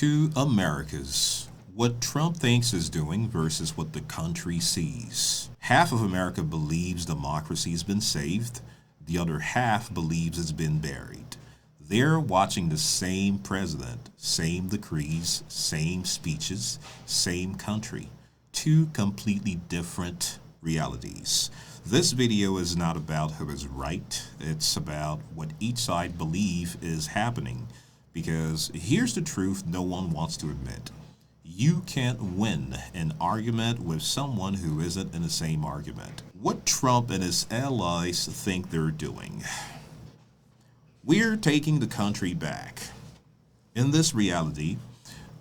to America's. What Trump thinks is doing versus what the country sees. Half of America believes democracy has been saved. The other half believes it's been buried. They're watching the same president, same decrees, same speeches, same country. Two completely different realities. This video is not about who is right. It's about what each side believes is happening. Because here's the truth no one wants to admit. You can't win an argument with someone who isn't in the same argument. What Trump and his allies think they're doing. We're taking the country back. In this reality,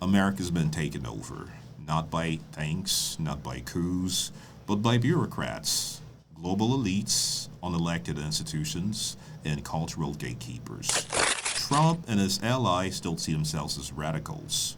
America's been taken over. Not by tanks, not by coups, but by bureaucrats, global elites, unelected institutions, and cultural gatekeepers. Trump and his allies don't see themselves as radicals.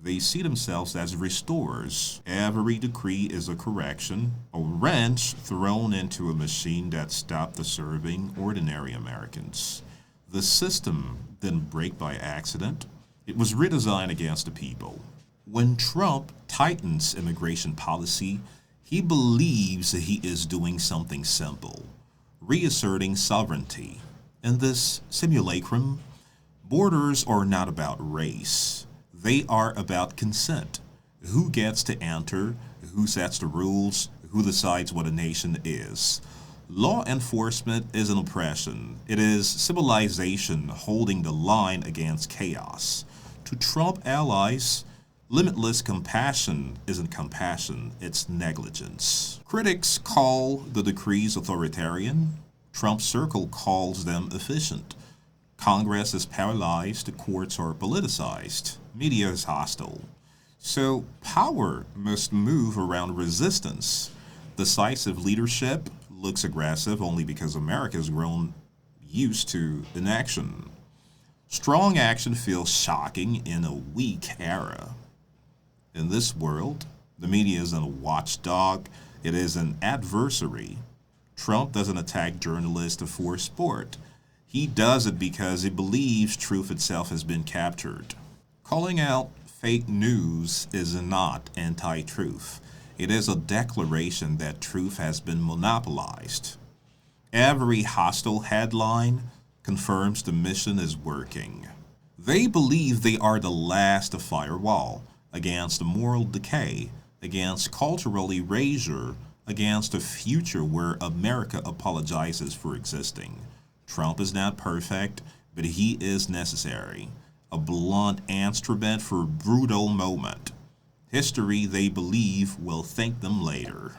They see themselves as restorers. Every decree is a correction, a wrench thrown into a machine that stopped the serving ordinary Americans. The system didn't break by accident. It was redesigned against the people. When Trump tightens immigration policy, he believes that he is doing something simple, reasserting sovereignty. In this simulacrum, borders are not about race. They are about consent. Who gets to enter, who sets the rules, who decides what a nation is. Law enforcement is an oppression. It is civilization holding the line against chaos. To Trump allies, limitless compassion isn't compassion, it's negligence. Critics call the decrees authoritarian. Trump's circle calls them efficient. Congress is paralyzed, the courts are politicized, media is hostile. So power must move around resistance. Decisive leadership looks aggressive only because America has grown used to inaction. Strong action feels shocking in a weak era. In this world, the media isn't a watchdog, it is an adversary. Trump doesn't attack journalists for sport. He does it because he believes truth itself has been captured. Calling out fake news is not anti-truth. It is a declaration that truth has been monopolized. Every hostile headline confirms the mission is working. They believe they are the last firewall against moral decay, against cultural erasure, against a future where America apologizes for existing. Trump is not perfect, but he is necessary. A blunt instrument for a brutal moment. History, they believe, will thank them later.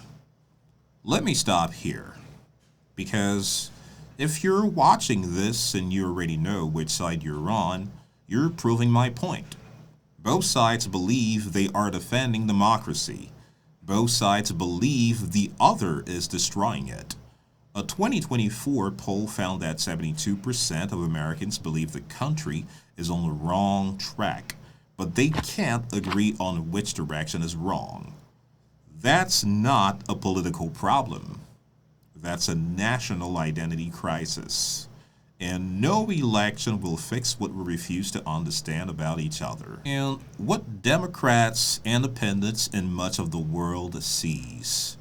Let me stop here, because if you're watching this and you already know which side you're on, you're proving my point. Both sides believe they are defending democracy. Both sides believe the other is destroying it. A 2024 poll found that 72% of Americans believe the country is on the wrong track, but they can't agree on which direction is wrong. That's not a political problem. That's a national identity crisis. And no election will fix what we refuse to understand about each other. And what Democrats, independents, and much of the world sees.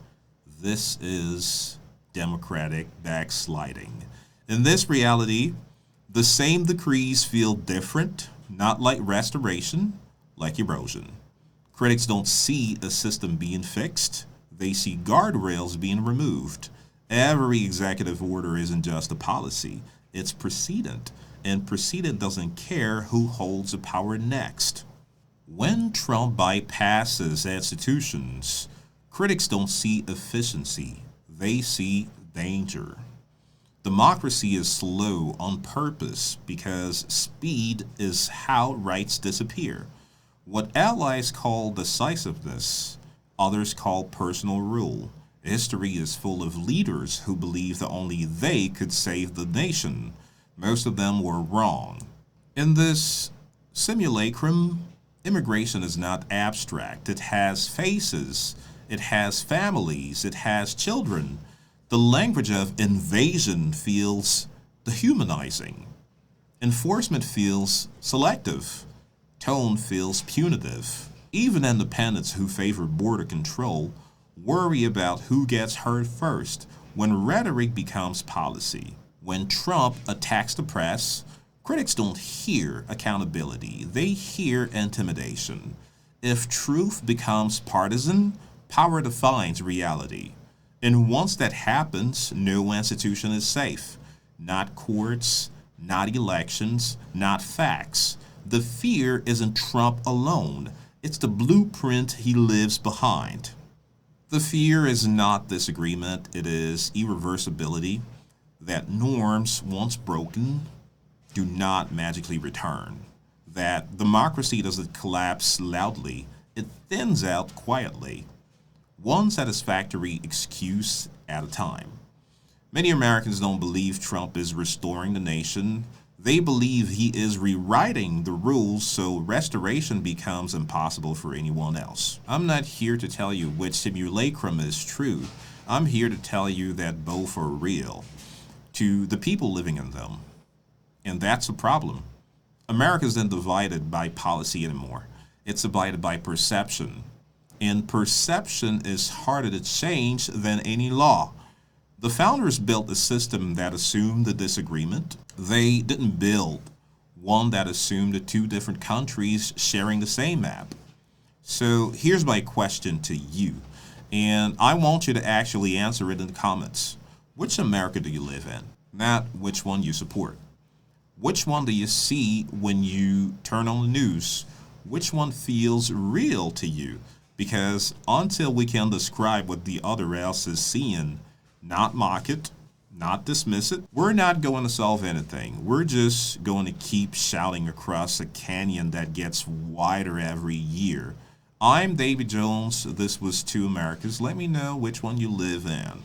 This is democratic backsliding. In this reality, the same decrees feel different, not like restoration, like erosion. Critics don't see a system being fixed, they see guardrails being removed. Every executive order isn't just a policy, it's precedent, and precedent doesn't care who holds the power next. When Trump bypasses institutions, critics don't see efficiency, they see danger. Democracy is slow on purpose because speed is how rights disappear. What allies call decisiveness, others call personal rule. History is full of leaders who believed that only they could save the nation. Most of them were wrong. In this simulacrum, immigration is not abstract. It has faces, it has families, it has children. The language of invasion feels dehumanizing. Enforcement feels selective. tone feels punitive. Even independents who favor border control worry about who gets hurt first when rhetoric becomes policy. When Trump attacks the press, critics don't hear accountability, they hear intimidation. If truth becomes partisan, power defines reality. And once that happens, no institution is safe. Not courts, not elections, not facts. The fear isn't Trump alone, it's the blueprint he lives behind. The fear is not disagreement, it is irreversibility, that norms once broken do not magically return, that democracy doesn't collapse loudly, it thins out quietly, one satisfactory excuse at a time. Many Americans don't believe Trump is restoring the nation. They believe he is rewriting the rules so restoration becomes impossible for anyone else. I'm not here to tell you which simulacrum is true. I'm here to tell you that both are real to the people living in them. And that's a problem. America isn't divided by policy anymore. It's divided by perception. And perception is harder to change than any law. The founders built a system that assumed the disagreement. They didn't build one that assumed the two different countries sharing the same map. So here's my question to you, and I want you to actually answer it in the comments. Which America do you live in? Not which one you support. Which one do you see when you turn on the news? Which one feels real to you? Because until we can describe what the other else is seeing, not mock it, not dismiss it, we're not going to solve anything. We're just going to keep shouting across a canyon that gets wider every year. I'm Davy Jones. This was Two Americas. Let me know which one you live in.